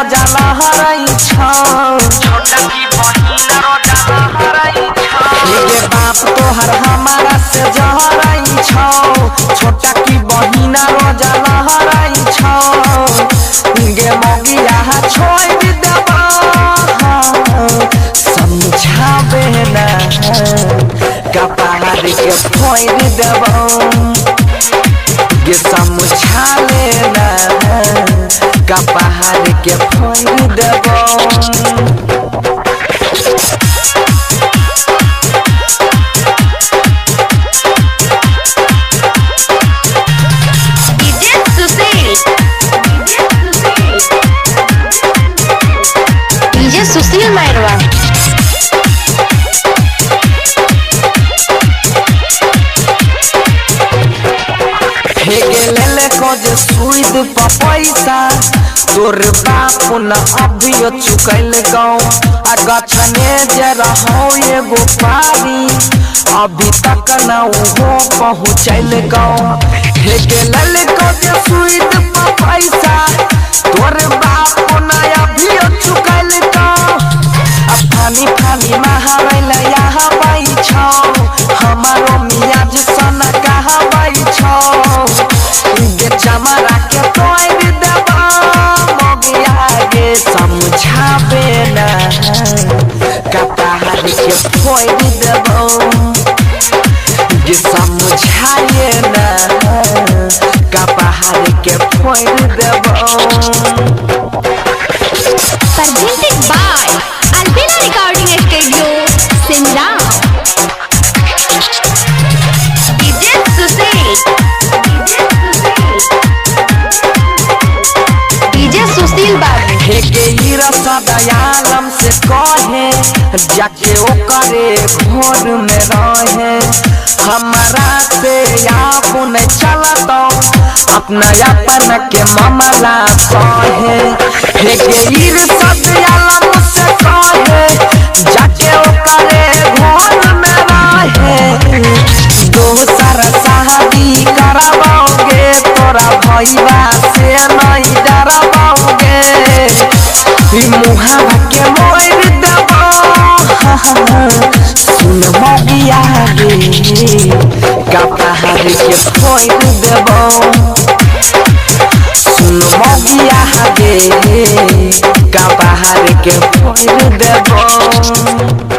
रोजा लहराई छौ छोटा की बहिन रोजा लहराई छौ गे बाप तोहर हमारा से जहराई छौ छोटा की बहिन रोजा लहराई छौ गे मगिया छोड़ देबा समझाबे ना कपार के फोड़ देबा गे समझा लेना कपार के फोड़ देबा सुशील मायरवा हे गेले को जे सुईद पैसा तोर बाप न अभियो चुकल गाँव आ गछने जे रहो एगो पारी अभी तक न वो पहुँचल गाँव हे गेले को जे सुईद पैसा तोर बाप न अभियो चुकल गाँव फानी फानी महावैल यहाँ बाई छौ हमारो मियाज सना कहाँ बाई छौ गे चमरा के तोड़ देबा मगिया गे समझाबे ना कपार के फोड़ देबा गे समझाए ना कपार के फोड़ देबा presented by Albina Recording Studio, Simla. DJ Sushil बाबू हे गे दयालम से कहे जाके ओकरे घोर में रहे हमारा से आप न चलत अपना अपन के मामला कहे हे गे दयालम से कहे जाके ओकरे घोर में रहे दोसर शादी कराओगे तोरा भैया से नहीं डराओगे मुहावा के मोर देबा सुन मगिया गे कपार के फोड़ देबा सुन मगिया गे कपार के फोड़ देबा।